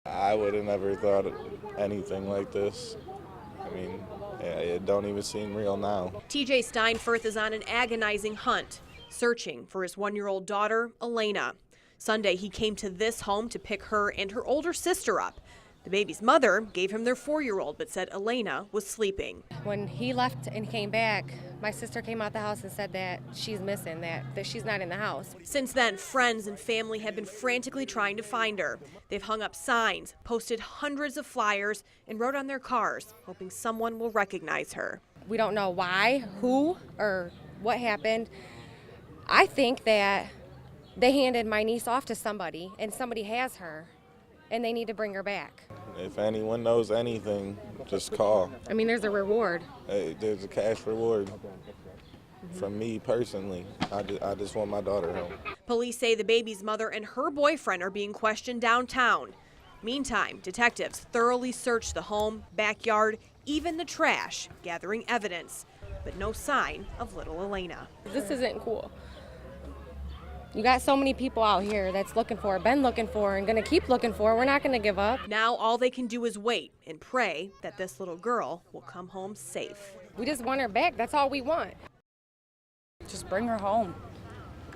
I would have never thought anything like this. I mean, it don't even seem real now. TJ Steinfurth is on an agonizing hunt, searching for his 1-year-old daughter, Elaina. Sunday, he came to this home to pick her and her older sister up. The baby's mother gave him their 4-year-old, but said Elaina was sleeping. When he left and came back, my sister came out the house and said that she's missing, that she's not in the house. Since then, friends and family have been frantically trying to find her. They've hung up signs, posted hundreds of flyers, and wrote on their cars, hoping someone will recognize her. We don't know why, who, or what happened. I think that they handed my niece off to somebody, and somebody has her, and they need to bring her back. If anyone knows anything, just call. I mean, there's a reward. Hey, there's a cash reward. From me personally, I just want my daughter home. Police say the baby's mother and her boyfriend are being questioned downtown. Meantime, detectives thoroughly searched the home, backyard, even the trash, gathering evidence, but no sign of little Elaina. This isn't cool. You got so many people out here that's looking for, been looking for, and gonna keep looking for. We're not gonna give up. Now all they can do is wait and pray that this little girl will come home safe. We just want her back. That's all we want. Just bring her home.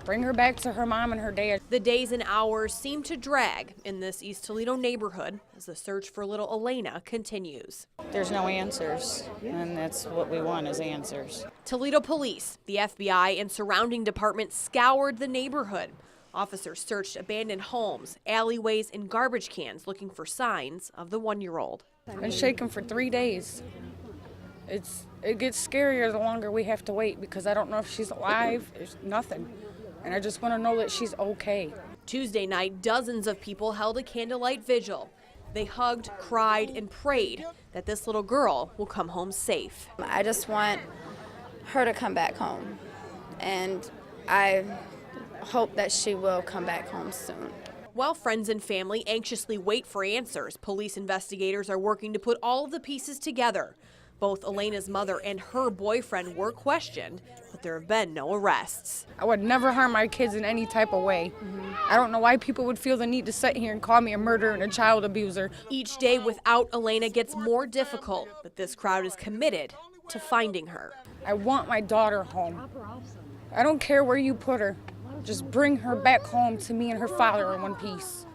Bring her back to her mom and her dad. The days and hours seem to drag in this East Toledo neighborhood as the search for little Elaina continues. There's no answers, and that's what we want is answers. Toledo police, the FBI, and surrounding departments scoured the neighborhood. Officers searched abandoned homes, alleyways, and garbage cans looking for signs of the 1-year-old. Been shaking for 3 days. It gets scarier the longer we have to wait because I don't know if she's alive. There's nothing. And I just want to know that she's okay. Tuesday night, dozens of people held a candlelight vigil. They hugged, cried, and prayed that this little girl will come home safe. I just want her to come back home, and I hope that she will come back home soon. While friends and family anxiously wait for answers, police investigators are working to put all of the pieces together. Both Elaina's mother and her boyfriend were questioned, but there have been no arrests. I would never harm my kids in any type of way. I don't know why people would feel the need to sit here and call me a murderer and a child abuser. Each day without Elaina gets more difficult, but this crowd is committed to finding her. I want my daughter home. I don't care where you put her. Just bring her back home to me and her father in one piece.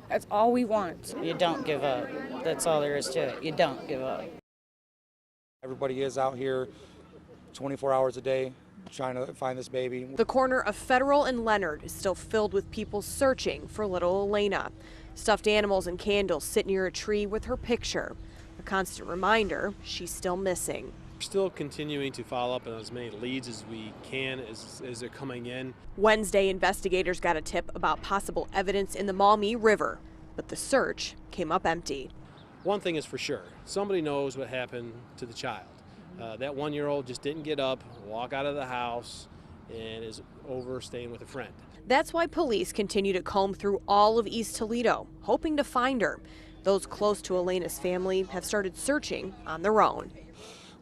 That's all we want. You don't give up. That's all there is to it. You don't give up. Everybody is out here 24 hours a day trying to find this baby. The corner of Federal and Leonard is still filled with people searching for little Elaina. Stuffed animals and candles sit near a tree with her picture, a constant reminder she's still missing. We're still continuing to follow up on as many leads as we can as they're coming in. Wednesday, investigators got a tip about possible evidence in the Maumee River, but the search came up empty. One thing is for sure, somebody knows what happened to the child. That 1-year-old just didn't get up, walk out of the house, and is over staying with a friend. That's why police continue to comb through all of East Toledo, hoping to find her. Those close to Elaina's family have started searching on their own.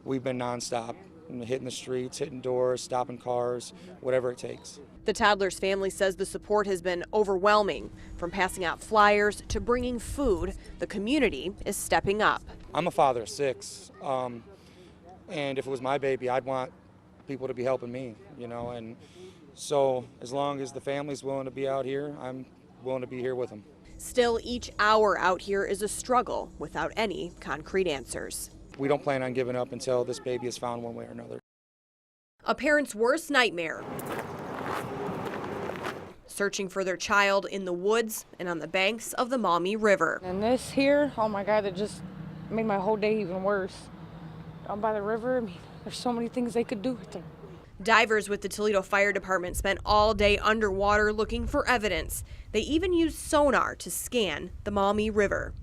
We've been nonstop, hitting the streets, hitting doors, stopping cars, whatever it takes. The toddler's family says the support has been overwhelming. From passing out flyers to bringing food, the community is stepping up. I'm a father of 6, and if it was my baby, I'd want people to be helping me, you know, and so as long as the family's willing to be out here, I'm willing to be here with them. Still, each hour out here is a struggle without any concrete answers. We don't plan on giving up until this baby is found one way or another. A parent's worst nightmare: searching for their child in the woods and on the banks of the Maumee River. And this here, oh my God, it just made my whole day even worse. Down by the river, I mean, there's so many things they could do with them. Divers with the Toledo Fire Department spent all day underwater looking for evidence. They even used sonar to scan the Maumee River.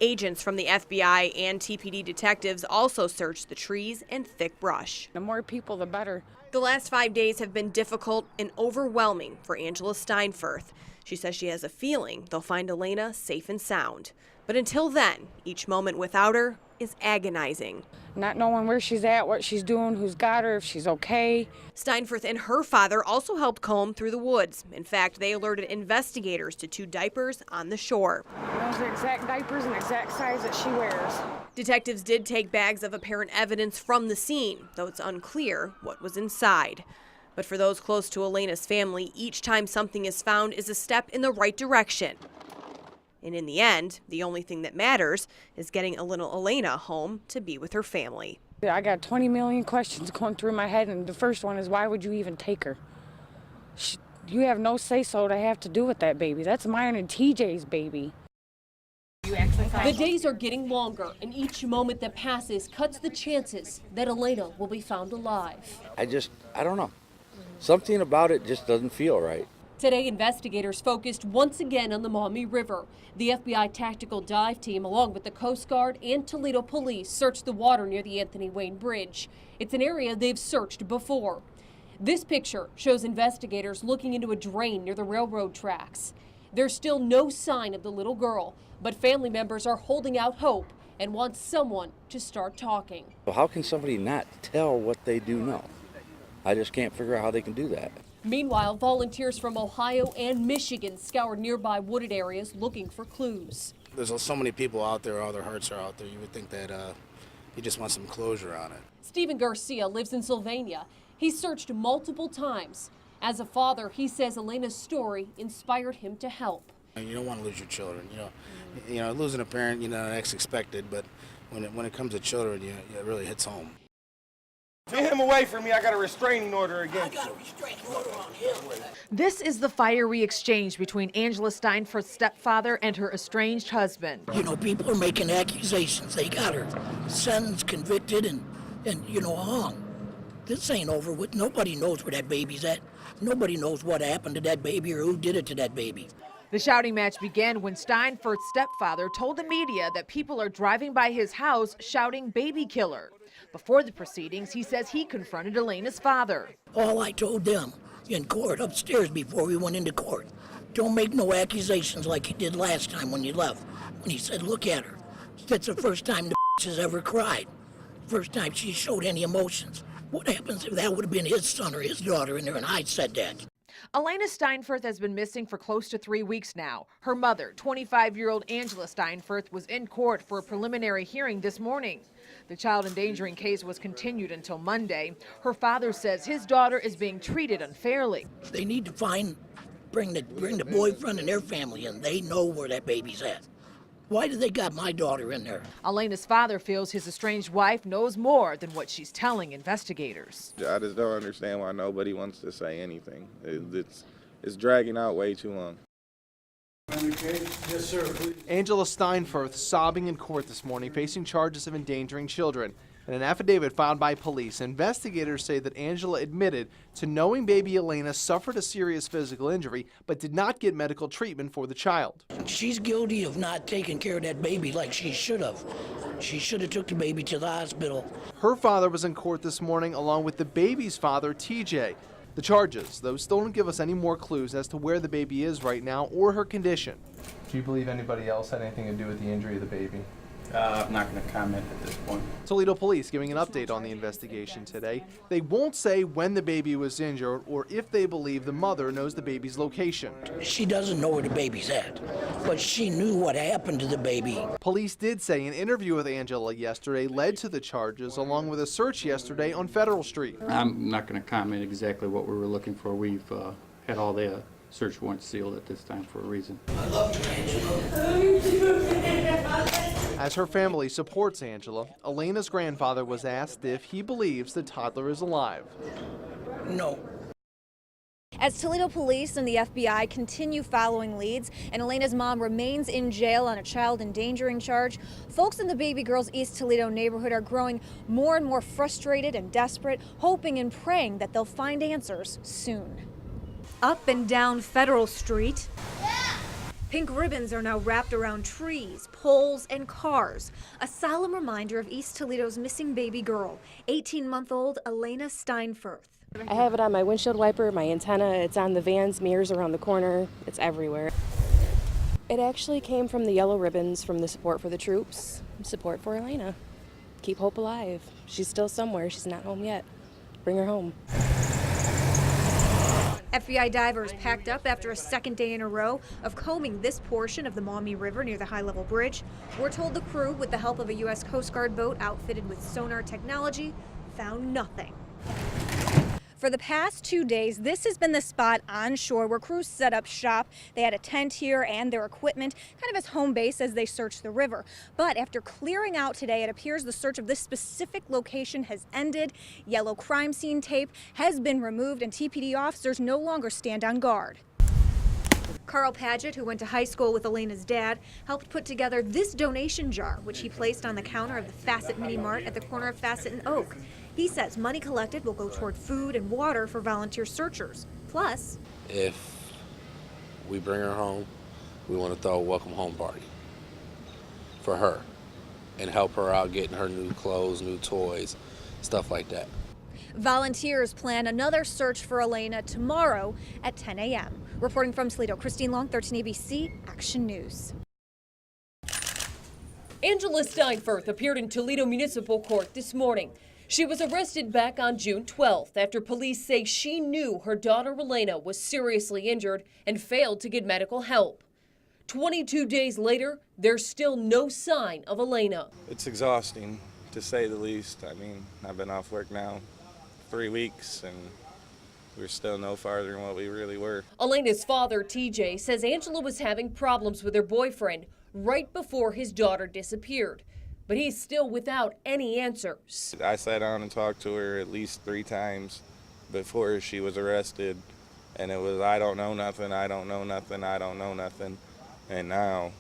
Agents from the FBI and TPD detectives also searched the trees and thick brush. The more people, the better. The last 5 days have been difficult and overwhelming for Angela Steinfurth. She says she has a feeling they'll find Elaina safe and sound. But until then, each moment without her is agonizing. Not knowing where she's at, what she's doing, who's got her, if she's okay. Steinfurth and her father also helped comb through the woods. In fact, they alerted investigators to 2 diapers on the shore. Those are exact diapers and exact size that she wears. Detectives did take bags of apparent evidence from the scene, though it's unclear what was inside. But for those close to Elaina's family, each time something is found is a step in the right direction. And in the end, the only thing that matters is getting a little Elaina home to be with her family. I got 20 million questions going through my head, and the first one is, why would you even take her? You have no say-so to have to do with that baby. That's mine and TJ's baby. The days are getting longer, and each moment that passes cuts the chances that Elaina will be found alive. I don't know. Something about it just doesn't feel right. Today, investigators focused once again on the Maumee River. The FBI tactical dive team, along with the Coast Guard and Toledo police, searched the water near the Anthony Wayne Bridge. It's an area they've searched before. This picture shows investigators looking into a drain near the railroad tracks. There's still no sign of the little girl, but family members are holding out hope and want someone to start talking. Well, how can somebody not tell what they do know? I just can't figure out how they can do that. Meanwhile, volunteers from Ohio and Michigan scoured nearby wooded areas looking for clues. There's so many people out there, all their hearts are out there. You would think that you just want some closure on it. Stephen Garcia lives in Sylvania. He searched multiple times. As a father, he says Elena's story inspired him to help. You don't want to lose your children. You know, losing a parent, that's expected, but when it comes to children, it really hits home. Get him away from me. I got a restraining order against him. This is the fiery exchange between Angela Steinfurth's stepfather and her estranged husband. People are making accusations. They got her sentenced, convicted, and hung. This ain't over with. Nobody knows where that baby's at. Nobody knows what happened to that baby or who did it to that baby. The shouting match began when Steinfurth's stepfather told the media that people are driving by his house shouting "baby killer." Before the proceedings, he says he confronted Elena's father. All I told them in court upstairs before we went into court, don't make no accusations like you did last time when you left. When he said, look at her. That's the first time the has ever cried. First time she showed any emotions. What happens if that would have been his son or his daughter in there and I said that? Elaina Steinfurth has been missing for close to 3 weeks now. Her mother, 25-year-old Angela Steinfurth, was in court for a preliminary hearing this morning. The child endangering case was continued until Monday. Her father says his daughter is being treated unfairly. They need to bring the boyfriend and their family in. They know where that baby's at. Why do they got my daughter in there? Elena's father feels his estranged wife knows more than what she's telling investigators. I just don't understand why nobody wants to say anything. It's dragging out way too long. Yes, sir, please. Angela Steinfurth sobbing in court this morning, facing charges of endangering children. In an affidavit filed by police, investigators say that Angela admitted to knowing baby Elaina suffered a serious physical injury, but did not get medical treatment for the child. She's guilty of not taking care of that baby like she should have. She should have took the baby to the hospital. Her father was in court this morning, along with the baby's father, TJ. The charges, though, still don't give us any more clues as to where the baby is right now or her condition. Do you believe anybody else had anything to do with the injury of the baby? I'm not going to comment at this point. Toledo police giving an update on the investigation today. They won't say when the baby was injured or if they believe the mother knows the baby's location. She doesn't know where the baby's at, but she knew what happened to the baby. Police did say an interview with Angela yesterday led to the charges, along with a search yesterday on Federal Street. I'm not going to comment exactly what we were looking for. We've had all the search warrants sealed at this time for a reason. I love you, Angela. As her family supports Angela, Elena's grandfather was asked if he believes the toddler is alive. No. As Toledo police and the FBI continue following leads and Elena's mom remains in jail on a child endangering charge, folks in the baby girl's East Toledo neighborhood are growing more and more frustrated and desperate, hoping and praying that they'll find answers soon. Up and down Federal Street, pink ribbons are now wrapped around trees, poles, and cars. A solemn reminder of East Toledo's missing baby girl, 18-month-old Elaina Steinfurth. I have it on my windshield wiper, my antenna, it's on the van's mirrors around the corner, it's everywhere. It actually came from the yellow ribbons from the Support for the Troops, support for Elaina. keep hope alive. She's still somewhere. She's not home yet. Bring her home. FBI divers packed up after a second day in a row of combing this portion of the Maumee River near the high-level bridge. We're told the crew, with the help of a U.S. Coast Guard boat outfitted with sonar technology, found nothing. For the past 2 days, this has been the spot on shore where crews set up shop. They had a tent here and their equipment kind of as home base as they searched the river. But after clearing out today, it appears the search of this specific location has ended. Yellow crime scene tape has been removed and TPD officers no longer stand on guard. Carl Paget, who went to high school with Elaina's dad, helped put together this donation jar, which he placed on the counter of the Facet Mini Mart at the corner of Facet and Oak. He says money collected will go toward food and water for volunteer searchers. Plus, if we bring her home, we want to throw a welcome home party for her and help her out getting her new clothes, new toys, stuff like that. volunteers plan another search for Elaina tomorrow at 10 a.m. Reporting from Toledo, Christine Long, 13 ABC Action News. Angela Steinfurth appeared in Toledo Municipal Court this morning. She was arrested back on June 12th after police say she knew her daughter Elaina was seriously injured and failed to get medical help. 22 days later, there's still no sign of Elaina. It's exhausting, to say the least. I mean, I've been off work now 3 weeks, and we're still no farther than what we really were. Elena's father, TJ, says Angela was having problems with her boyfriend right before his daughter disappeared. But he's still without any answers. I sat down and talked to her at least 3 times before she was arrested, and it was, I don't know nothing, I don't know nothing, I don't know nothing. And now,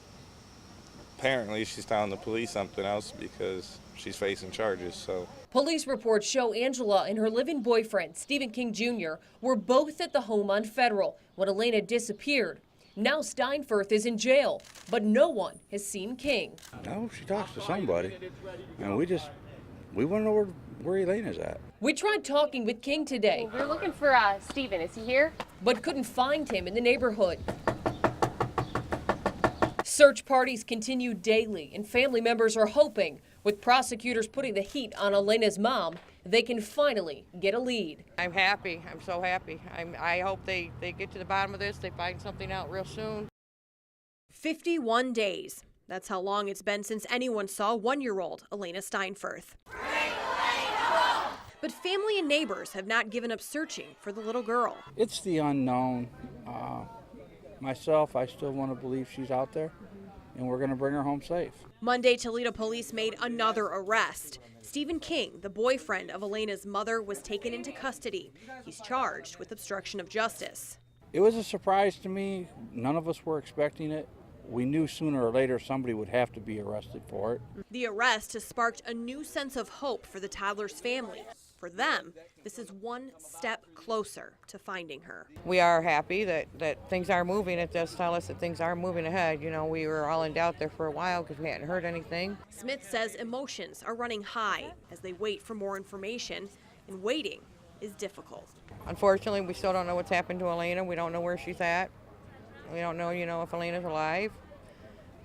apparently she's telling the police something else because she's facing charges, so. Police reports show Angela and her live-in boyfriend, Stephen King Jr., were both at the home on Federal when Elaina disappeared. Now Steinfurth is in jail, but no one has seen King. No, she talks to somebody, and we want to know where Elena's at. We tried talking with King today. We're looking for Stephen. Is he here? But couldn't find him in the neighborhood. Search parties continue daily, and family members are hoping, with prosecutors putting the heat on Elena's mom, they can finally get a lead. I'm happy. I'm so happy. I hope they get to the bottom of this. They find something out real soon. 51 days. That's how long it's been since anyone saw 1-year-old Elaina Steinfurth. But family and neighbors have not given up searching for the little girl. It's the unknown. Myself, I still want to believe she's out there, and we're going to bring her home safe. Monday, Toledo police made another arrest. Stephen King, the boyfriend of Elena's mother, was taken into custody. He's charged with obstruction of justice. It was a surprise to me. None of us were expecting it. We knew sooner or later somebody would have to be arrested for it. The arrest has sparked a new sense of hope for the toddler's family. For them, this is one step closer to finding her. We are happy that things are moving. It does tell us that things are moving ahead. You know, we were all in doubt there for a while because we hadn't heard anything. Smith says emotions are running high as they wait for more information, and waiting is difficult. Unfortunately, we still don't know what's happened to Elaina. We don't know where she's at. We don't know, if Elena's alive.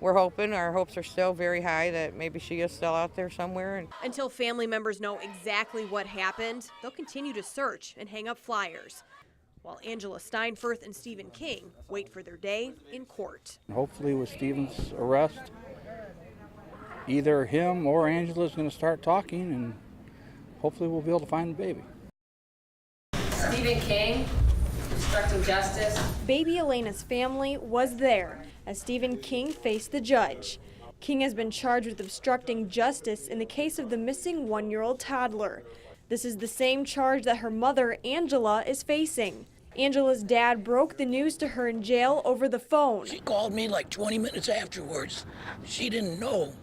We're hoping, our hopes are still very high that maybe she is still out there somewhere. Until family members know exactly what happened, they'll continue to search and hang up flyers, while Angela Steinfurth and Stephen King wait for their day in court. Hopefully with Stephen's arrest, either him or Angela's going to start talking, and hopefully we'll be able to find the baby. Stephen King, obstructing justice. Baby Elena's family was there as Stephen King faced the judge. King has been charged with obstructing justice in the case of the missing 1-year-old toddler. This is the same charge that her mother, Angela, is facing. Angela's dad broke the news to her in jail over the phone. She called me like 20 minutes afterwards. She didn't know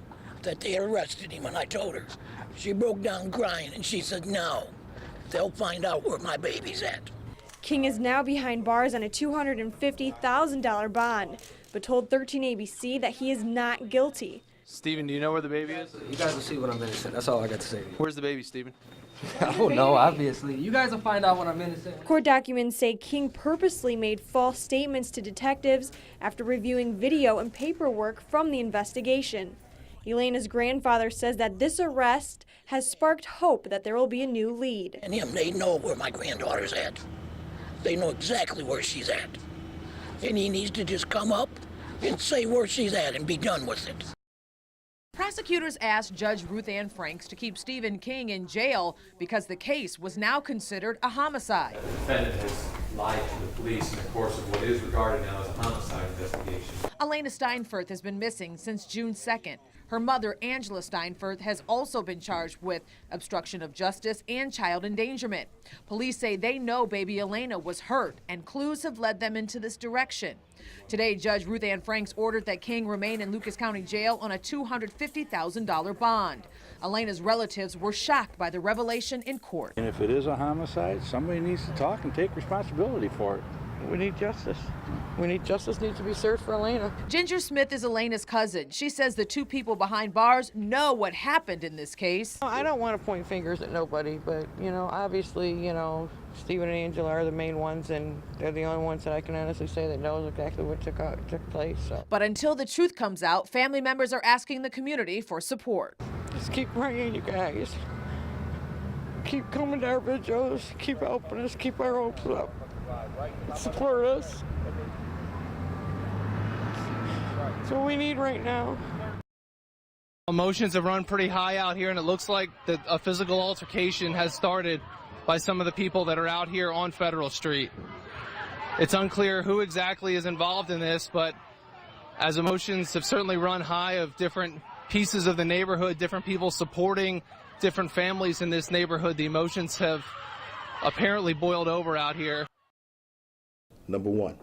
that they had arrested him, and I told her. She broke down crying, and she said, no, they'll find out where my baby's at. King is now behind bars on a $250,000 bond, but told 13 ABC that he is not guilty. Stephen, do you know where the baby is? You guys will see when I'm innocent. That's all I got to say. Where's the baby, Stephen? I don't know, obviously. You guys will find out when I'm innocent. Court documents say King purposely made false statements to detectives after reviewing video and paperwork from the investigation. Elena's grandfather says that this arrest has sparked hope that there will be a new lead. And him, they know where my granddaughter's at. They know exactly where she's at. And he needs to just come up and say where she's at and be done with it. Prosecutors asked Judge Ruth Ann Franks to keep Stephen King in jail because the case was now considered a homicide. The defendant has lied to the police in the course of what is regarded now as a homicide investigation. Elaina Steinfurth has been missing since June 2nd. Her mother, Angela Steinfurth, has also been charged with obstruction of justice and child endangerment. Police say they know baby Elaina was hurt, and clues have led them into this direction. Today, Judge Ruth Ann Franks ordered that King remain in Lucas County Jail on a $250,000 bond. Elena's relatives were shocked by the revelation in court. And if it is a homicide, somebody needs to talk and take responsibility for it. We need justice. Justice needs to be served for Elaina. Ginger Smith is Elena's cousin. She says the two people behind bars know what happened in this case. I don't want to point fingers at nobody, but, obviously, Stephen and Angela are the main ones, and they're the only ones that I can honestly say that knows exactly what took place. So. But until the truth comes out, family members are asking the community for support. Just keep praying, you guys. Keep coming to our vigils. Keep helping us. Keep our hopes up. Support us. That's what we need right now. Emotions have run pretty high out here, and it looks like a physical altercation has started by some of the people that are out here on Federal Street. It's unclear who exactly is involved in this, but as emotions have certainly run high of different pieces of the neighborhood, different people supporting different families in this neighborhood, the emotions have apparently boiled over out here. Number one,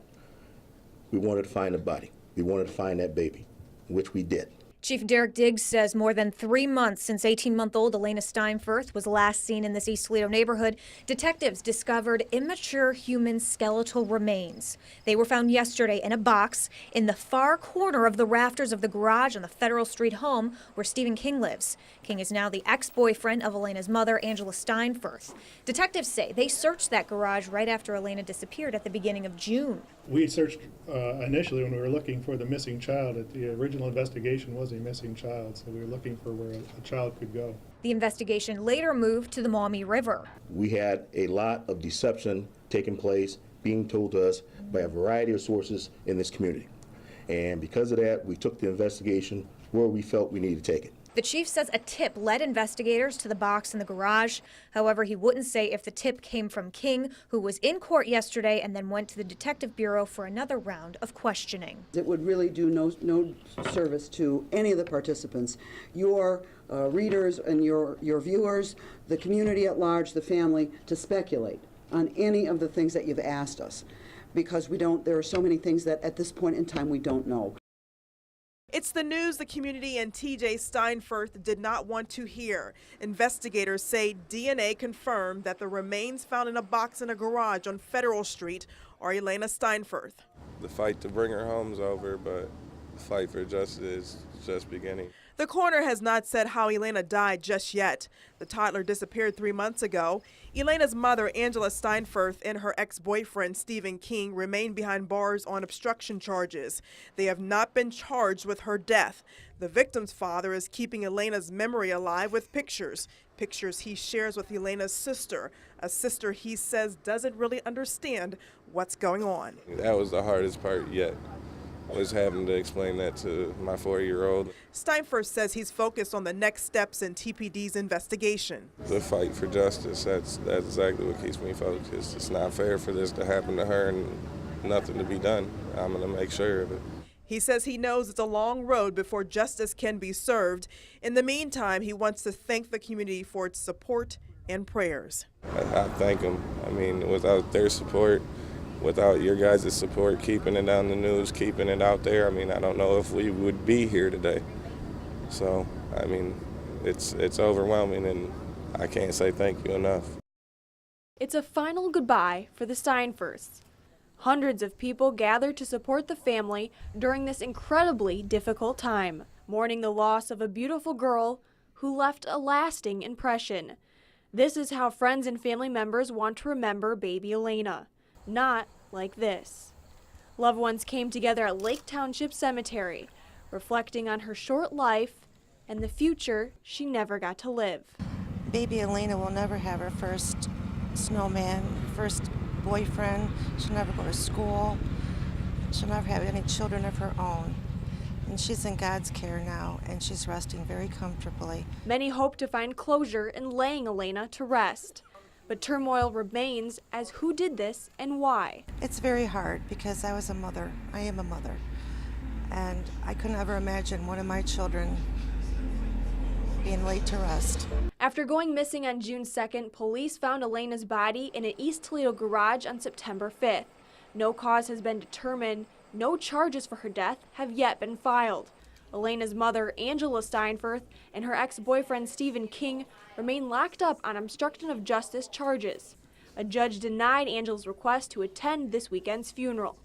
we wanted to find a body. We wanted to find that baby, which we did. Chief Derek Diggs says more than 3 months since 18-month-old Elaina Steinfurth was last seen in this East Toledo neighborhood, detectives discovered immature human skeletal remains. They were found yesterday in a box in the far corner of the rafters of the garage on the Federal Street home where Stephen King lives. King is now the ex-boyfriend of Elena's mother, Angela Steinfurth. Detectives say they searched that garage right after Elaina disappeared at the beginning of June. We searched initially when we were looking for the missing child. The original investigation was a missing child, so we were looking for where a child could go. The investigation later moved to the Maumee River. We had a lot of deception taking place, being told to us by a variety of sources in this community. And because of that, we took the investigation where we felt we needed to take it. The chief says a tip led investigators to the box in the garage. However, he wouldn't say if the tip came from King, who was in court yesterday and then went to the Detective Bureau for another round of questioning. It would really do no service to any of the participants, your readers and your viewers, the community at large, the family, to speculate on any of the things that you've asked us, because there are so many things that at this point in time we don't know. It's the news the community and TJ Steinfurth did not want to hear. Investigators say DNA confirmed that the remains found in a box in a garage on Federal Street are Elaina Steinfurth. The fight to bring her home's over, but the fight for justice is just beginning. The coroner has not said how Elaina died just yet. The toddler disappeared 3 months ago. Elena's mother, Angela Steinfurth, and her ex-boyfriend, Stephen King, remain behind bars on obstruction charges. They have not been charged with her death. The victim's father is keeping Elena's memory alive with pictures he shares with Elena's sister, a sister he says doesn't really understand what's going on. That was the hardest part yet, was having to explain that to my 4-year-old. Steinfurth says he's focused on the next steps in TPD's investigation. The fight for justice, that's exactly what keeps me focused. It's not fair for this to happen to her and nothing to be done. I'm going to make sure of it. He says he knows it's a long road before justice can be served. In the meantime, he wants to thank the community for its support and prayers. I thank them. I mean, without their support, without your guys' support, keeping it on the news, keeping it out there, I mean, I don't know if we would be here today. So, I mean, it's overwhelming, and I can't say thank you enough. It's a final goodbye for the Steinfurths. Hundreds of people gathered to support the family during this incredibly difficult time, mourning the loss of a beautiful girl who left a lasting impression. This is how friends and family members want to remember baby Elaina. Not like this. Loved ones came together at Lake Township Cemetery, reflecting on her short life and the future she never got to live. Baby Elaina will never have her first snowman, first boyfriend. She'll never go to school. She'll never have any children of her own. And she's in God's care now, and she's resting very comfortably. Many hope to find closure in laying Elaina to rest. But turmoil remains as who did this and why. It's very hard because I was a mother. I am a mother. And I couldn't ever imagine one of my children being laid to rest. After going missing on June 2nd, police found Elaina's body in an East Toledo garage on September 5th. No cause has been determined. No charges for her death have yet been filed. Elaina's mother, Angela Steinfurth, and her ex-boyfriend, Stephen King, remain locked up on obstruction of justice charges. A judge denied Angela's request to attend this weekend's funeral.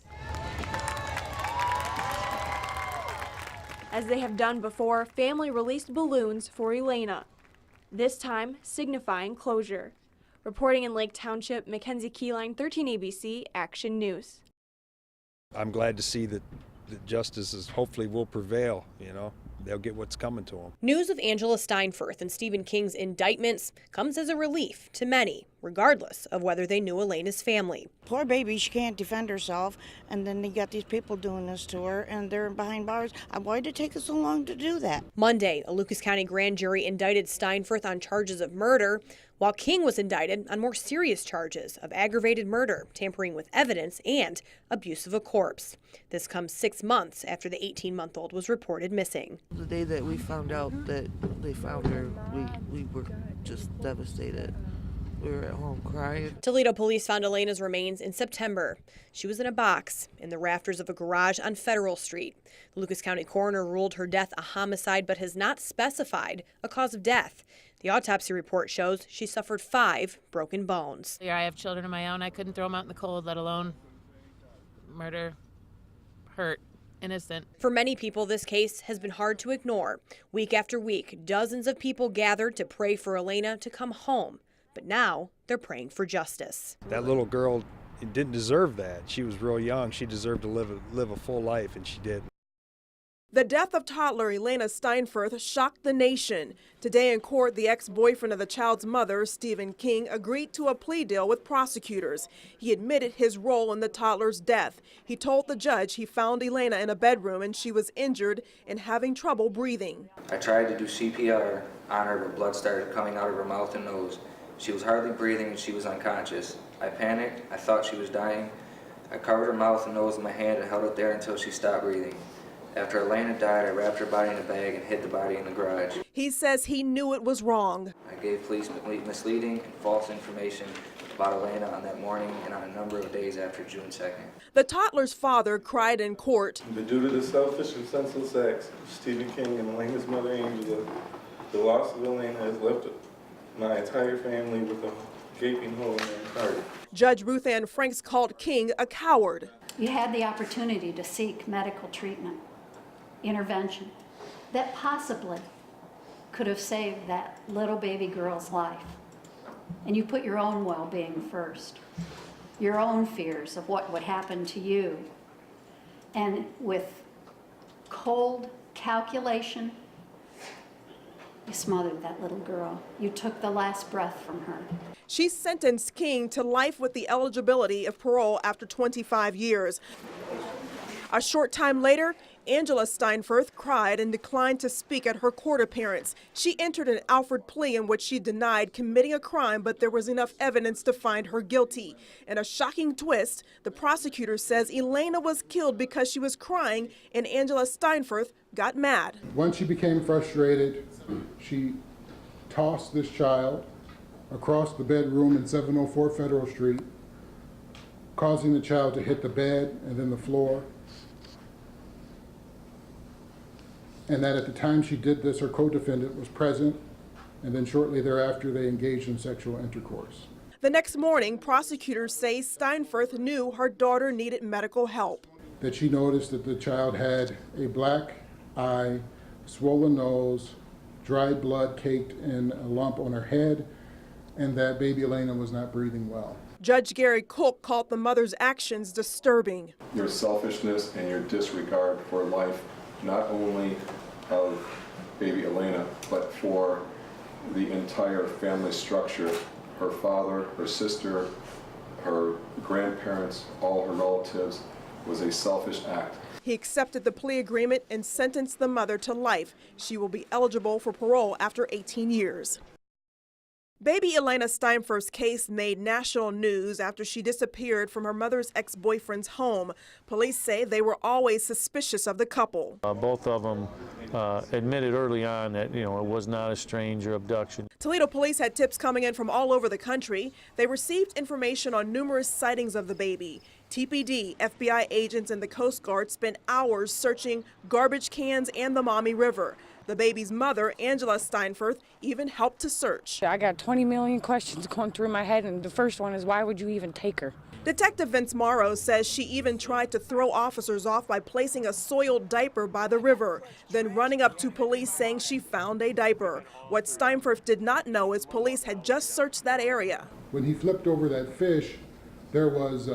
As they have done before, family released balloons for Elaina, this time signifying closure. Reporting in Lake Township, Mackenzie Keyline, 13 ABC, Action News. I'm glad to see that justice hopefully will prevail, They'll get what's coming to them. News of Angela Steinfurth and Stephen King's indictments comes as a relief to many, regardless of whether they knew Elena's family. Poor baby, she can't defend herself, and then they got these people doing this to her, and they're behind bars. Why did it take us so long to do that? Monday, a Lucas County grand jury indicted Steinfurth on charges of murder, while King was indicted on more serious charges of aggravated murder, tampering with evidence, and abuse of a corpse. This comes 6 months after the 18-month-old was reported missing. The day that we found out that they found her, we were just devastated. We were at home crying. Toledo police found Elena's remains in September. She was in a box in the rafters of a garage on Federal Street. The Lucas County coroner ruled her death a homicide but has not specified a cause of death. The autopsy report shows she suffered 5 broken bones. I have children of my own. I couldn't throw them out in the cold, let alone murder, hurt, innocent. For many people, this case has been hard to ignore. Week after week, dozens of people gathered to pray for Elaina to come home. But now they're praying for justice. That little girl didn't deserve that. She was real young. She deserved to live a full life, and she did. The death of toddler Elaina Steinfurth shocked the nation. Today in court, the ex-boyfriend of the child's mother, Stephen King, agreed to a plea deal with prosecutors. He admitted his role in the toddler's death. He told the judge he found Elaina in a bedroom and she was injured and having trouble breathing. I tried to do CPR on her, but blood started coming out of her mouth and nose. She was hardly breathing and she was unconscious. I panicked. I thought she was dying. I covered her mouth and nose with my hand and held it there until she stopped breathing. After Elaina died, I wrapped her body in a bag and hid the body in the garage. He says he knew it was wrong. I gave police misleading and false information about Elaina on that morning and on a number of days after June 2nd. The toddler's father cried in court. But due to the selfish and senseless acts of Stephen King and Elena's mother, Angela, the loss of Elaina has left my entire family with a gaping hole in their heart. Judge Ruth Ann Franks called King a coward. You had the opportunity to seek medical treatment, intervention, that possibly could have saved that little baby girl's life. And you put your own well-being first, your own fears of what would happen to you. And with cold calculation, you smothered that little girl. You took the last breath from her. She sentenced King to life with the eligibility of parole after 25 years. A short time later, Angela Steinfurth cried and declined to speak at her court appearance. She entered an Alford plea in which she denied committing a crime, but there was enough evidence to find her guilty. In a shocking twist, the prosecutor says Elaina was killed because she was crying and Angela Steinfurth got mad. Once she became frustrated, she tossed this child across the bedroom in 704 Federal Street, causing the child to hit the bed and then the floor. And that at the time she did this, her co-defendant was present, and then shortly thereafter they engaged in sexual intercourse. The next morning, prosecutors say Steinfurth knew her daughter needed medical help. That she noticed that the child had a black eye, swollen nose, dried blood caked in a lump on her head, and that baby Elaina was not breathing well. Judge Gary Cook called the mother's actions disturbing. Your selfishness and your disregard for life, not only of baby Elaina, but for the entire family structure, her father, her sister, her grandparents, all her relatives, was a selfish act. He accepted the plea agreement and sentenced the mother to life. She will be eligible for parole after 18 years. Baby Elaina Steinfurth's case made national news after she disappeared from her mother's ex-boyfriend's home. Police say they were always suspicious of the couple. Both of them admitted early on that, it was not a stranger abduction. Toledo police had tips coming in from all over the country. They received information on numerous sightings of the baby. TPD, FBI agents, and the Coast Guard spent hours searching garbage cans and the Maumee River. The baby's mother, Angela Steinfurth, even helped to search. I got 20 million questions going through my head, and the first one is, why would you even take her? Detective Vince Morrow says she even tried to throw officers off by placing a soiled diaper by the river, then running up to police saying she found a diaper. What Steinfurth did not know is police had just searched that area. When he flipped over that fish, there was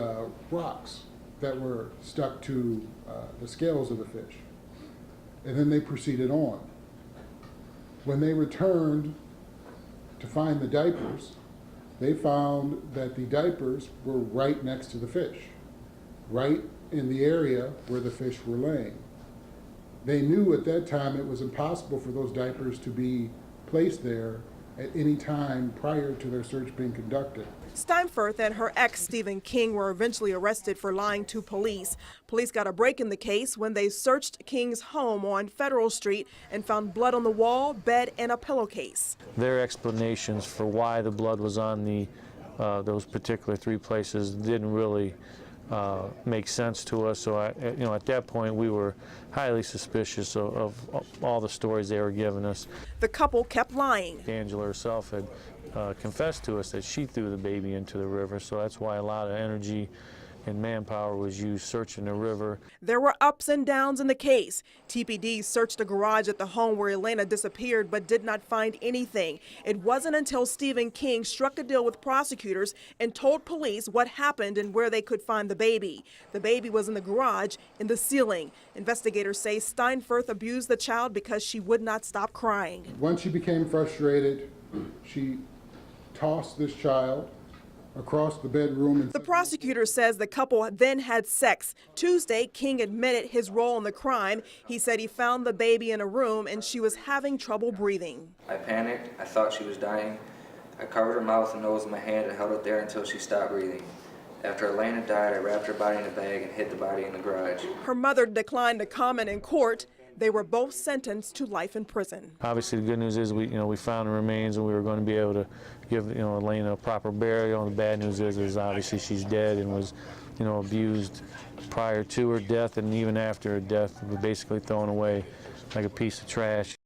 rocks that were stuck to the scales of the fish. And then they proceeded on. When they returned to find the diapers, they found that the diapers were right next to the fish, right in the area where the fish were laying. They knew at that time it was impossible for those diapers to be placed there at any time prior to their search being conducted. Steinfurth and her ex, Stephen King, were eventually arrested for lying to police. Police got a break in the case when they searched King's home on Federal Street and found blood on the wall, bed, and a pillowcase. Their explanations for why the blood was on those particular three places didn't really make sense to us. So, at that point, we were highly suspicious of all the stories they were giving us. The couple kept lying. Angela herself had confessed to us that she threw the baby into the river, so that's why a lot of energy and manpower was used searching the river. There were ups and downs in the case. TPD searched the garage at the home where Elaina disappeared but did not find anything. It wasn't until Stephen King struck a deal with prosecutors and told police what happened and where they could find the baby. The baby was in the garage, in the ceiling. Investigators say Steinfurth abused the child because she would not stop crying. Once she became frustrated, she tossed this child across the bedroom. The prosecutor says the couple then had sex. Tuesday, King admitted his role in the crime. He said he found the baby in a room and she was having trouble breathing. I panicked. I thought she was dying. I covered her mouth and nose with my hand and held it there until she stopped breathing. After Elaina died, I wrapped her body in a bag and hid the body in the garage. Her mother declined to comment in court. They were both sentenced to life in prison. Obviously, the good news is we found the remains and we were going to be able to give Elaina a proper burial. And the bad news is obviously she's dead and was abused prior to her death, and even after her death, was basically thrown away like a piece of trash.